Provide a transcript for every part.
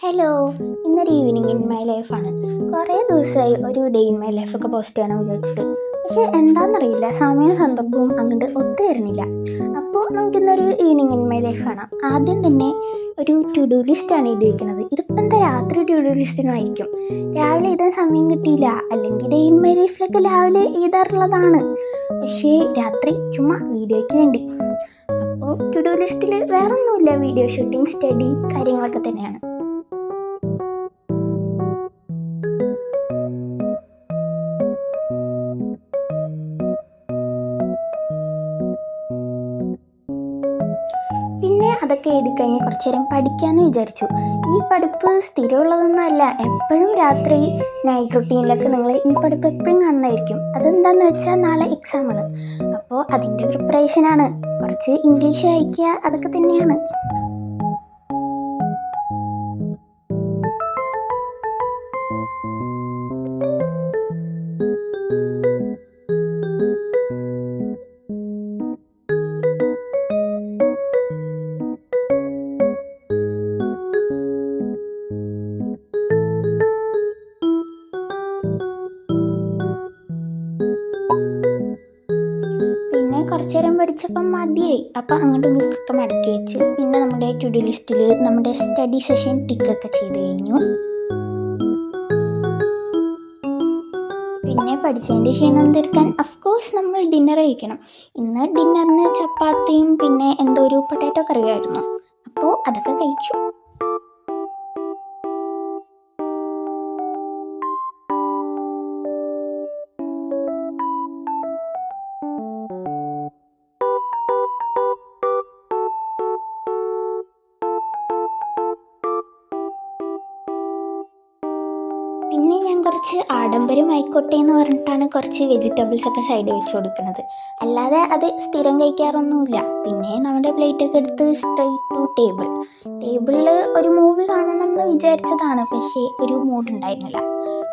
Hello, ഇന്നൊരു evening in my ലൈഫാണ്. കുറേ ദിവസമായി ഒരു ഡേ ഇൻ മൈ ലൈഫൊക്കെ പോസ്റ്റ് ചെയ്യണം വിചാരിച്ചിട്ട്. പക്ഷേ എന്താണെന്നറിയില്ല, സമയവും സന്ദർഭവും അങ്ങോട്ട് ഒത്തു വരുന്നില്ല. അപ്പോൾ നമുക്കിന്നൊരു ഈവനിങ് ഇൻ മൈ ലൈഫ് കാണാം. ആദ്യം തന്നെ ഒരു ടു ഡു ലിസ്റ്റാണ് എഴുതിയിരിക്കുന്നത്. ഇതിപ്പോൾ എന്താ രാത്രി ടു ഡു ലിസ്റ്റിനായിരിക്കും. രാവിലെ എഴുതാൻ സമയം കിട്ടിയില്ല, അല്ലെങ്കിൽ ഡേ ഇൻ മൈ ലൈഫിലൊക്കെ രാവിലെ എഴുതാറുള്ളതാണ്. പക്ഷേ രാത്രി ചുമ്മാ വീഡിയോയ്ക്ക് വേണ്ടി. അപ്പോൾ ടു ഡു ലിസ്റ്റിൽ വേറൊന്നുമില്ല, വീഡിയോ ഷൂട്ടിംഗ്, സ്റ്റഡി കാര്യങ്ങളൊക്കെ തന്നെയാണ്. പിന്നെ അതൊക്കെ എഴുതി കഴിഞ്ഞ് കുറച്ച് നേരം പഠിക്കാമെന്ന് വിചാരിച്ചു. ഈ പഠിപ്പ് സ്ഥിരമുള്ളതൊന്നുമല്ല. എപ്പോഴും രാത്രി നൈറ്റ് റുട്ടീനിലൊക്കെ നിങ്ങൾ ഈ പഠിപ്പ് എപ്പോഴും കാണുന്നതായിരിക്കും. അതെന്താണെന്ന് വെച്ചാൽ നാളെ എക്സാമാണ്. അപ്പോൾ അതിൻ്റെ പ്രിപ്പറേഷനാണ്. കുറച്ച് ഇംഗ്ലീഷ് വായിക്കുക, അതൊക്കെ തന്നെയാണ്. പിന്നെ കുറച്ച് നേരം പഠിച്ചപ്പം മതിയായി. അപ്പം അങ്ങോട്ട് ബുക്കൊക്കെ മടക്കി വെച്ച് പിന്നെ നമ്മുടെ ടു ഡു ലിസ്റ്റിൽ നമ്മുടെ സ്റ്റഡി സെഷൻ ടിക്കൊക്കെ ചെയ്ത് കഴിഞ്ഞു. പിന്നെ പഠിച്ചതിൻ്റെ ക്ഷീണം തീർക്കാൻ അഫ്കോഴ്സ് നമ്മൾ ഡിന്നർ കഴിക്കണം. ഇന്ന് ഡിന്നറിന് ചപ്പാത്തിയും പിന്നെ എന്തോ ഒരു പൊട്ടാറ്റോ കറിയായിരുന്നു. അപ്പോൾ അതൊക്കെ കഴിച്ചു. പിന്നെ ഞാൻ കുറച്ച് ആഡംബരമായിക്കോട്ടെ എന്ന് പറഞ്ഞിട്ടാണ് കുറച്ച് വെജിറ്റബിൾസ് ഒക്കെ സൈഡ് വെച്ച് കൊടുക്കുന്നത്. അല്ലാതെ അത് സ്ഥിരം കഴിക്കാറൊന്നുമില്ല. പിന്നെ നമ്മുടെ പ്ലേറ്റൊക്കെ എടുത്ത് സ്ട്രെയിറ്റ് ടു ടേബിളിൽ ഒരു മൂവി കാണണം എന്ന് വിചാരിച്ചതാണ്. പക്ഷേ ഒരു മൂഡ് ഉണ്ടായിരുന്നില്ല.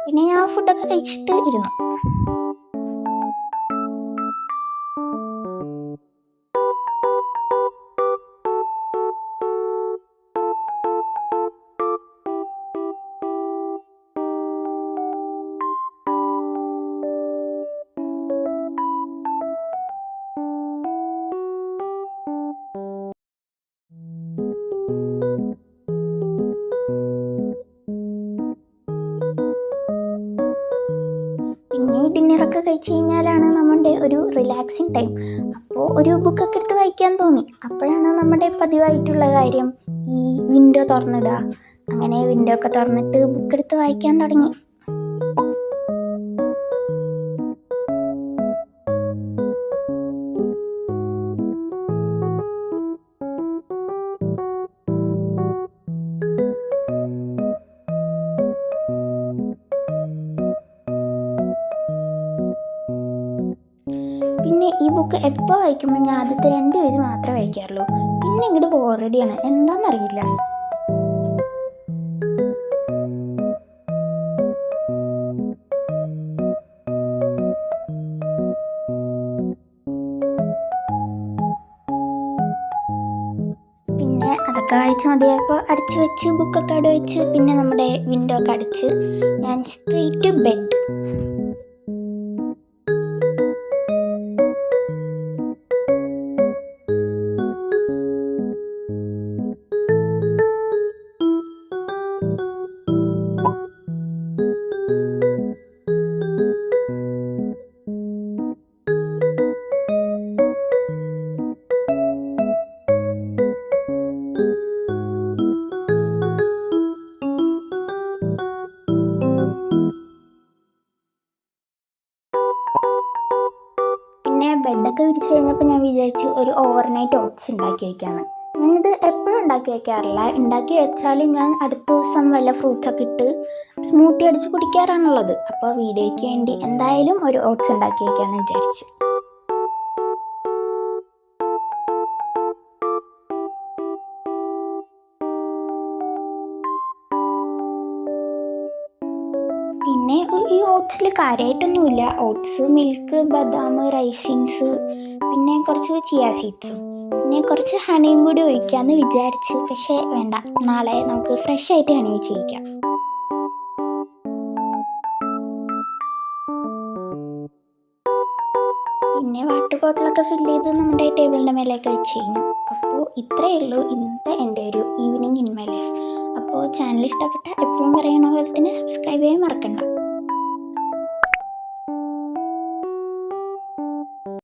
പിന്നെ ഞാൻ ഫുഡൊക്കെ കഴിച്ചിട്ട് ഇരുന്നു. പിന്നെ ഈ ഡിന്നറൊക്കെ കഴിച്ച് കഴിഞ്ഞാലാണ് നമ്മുടെ ഒരു റിലാക്സിങ് ടൈം. അപ്പോൾ ഒരു ബുക്കൊക്കെ എടുത്ത് വായിക്കാൻ തോന്നി. അപ്പോഴാണ് നമ്മുടെ പതിവായിട്ടുള്ള കാര്യം ഈ വിൻഡോ തുറന്നിടുക. അങ്ങനെ വിൻഡോ ഒക്കെ തുറന്നിട്ട് ബുക്കെടുത്ത് വായിക്കാൻ തുടങ്ങി. പിന്നെ ഈ ബുക്ക് എപ്പോൾ വായിക്കുമ്പോൾ ഞാൻ ആദ്യത്തെ 2 പേജ് മാത്രമേ വായിക്കാറുള്ളൂ. പിന്നെ ഇങ്ങോട്ട് ബോറടിയാണ്, എന്താണെന്നറിയില്ല. പിന്നെ അതൊക്കെ വായിച്ച് മതിയായപ്പോൾ അടച്ച് വെച്ച് ബുക്കൊക്കെ അവിടെ വെച്ച് പിന്നെ നമ്മുടെ വിൻഡോ ഒക്കെ അടച്ച് ഞാൻ സ്ട്രെയിറ്റ് ബെഡ്. പിന്നെ ബെഡൊക്കെ വിരിച്ച് കഴിഞ്ഞപ്പോൾ ഞാൻ വിചാരിച്ചു ഒരു ഓവർനൈറ്റ് ഓട്സ് ഉണ്ടാക്കി വയ്ക്കാമെന്ന്. ഞാനിത് എപ്പോഴും ഉണ്ടാക്കി വയ്ക്കാറില്ല. ഉണ്ടാക്കി വെച്ചാൽ ഞാൻ അടുത്ത ദിവസം വല്ല ഫ്രൂട്ട്സൊക്കെ ഇട്ട് സ്മൂത്തി അടിച്ച് കുടിക്കാറാണുള്ളത്. അപ്പോൾ വീഡിയോയ്ക്ക് വേണ്ടി എന്തായാലും ഒരു ഓട്സ് ഉണ്ടാക്കി വയ്ക്കാമെന്ന് വിചാരിച്ചു. പിന്നെ ഈ ഓട്സിൽ കാര്യമായിട്ടൊന്നുമില്ല. ഓട്സ്, മിൽക്ക്, ബദാം, റൈസിൻസ്, പിന്നെ കുറച്ച് ചിയ സീഡ്സും, പിന്നെ കുറച്ച് ഹണിയും കൂടി ഒഴിക്കാമെന്ന് വിചാരിച്ചു. പക്ഷേ വേണ്ട, നാളെ നമുക്ക് ഫ്രഷ് ആയിട്ട് ഹണി വെച്ച് കഴിക്കാം. പിന്നെ വാട്ടർ ബോട്ടിലൊക്കെ ഫില്ല് ചെയ്ത് നമ്മുടെ ടേബിളിൻ്റെ മേലേക്ക് വെച്ച് കഴിഞ്ഞു. അപ്പോൾ ഇത്രയേ ഉള്ളൂ ഇന്നത്തെ എൻ്റെ ഒരു ഈവനിങ് ഇൻ മൈ ലൈഫ്. അപ്പോൾ ചാനൽ ഇഷ്ടപ്പെട്ട എപ്പോഴും പറയണ പോലെ തന്നെ സബ്സ്ക്രൈബ് ചെയ്യാൻ മറക്കണ്ട.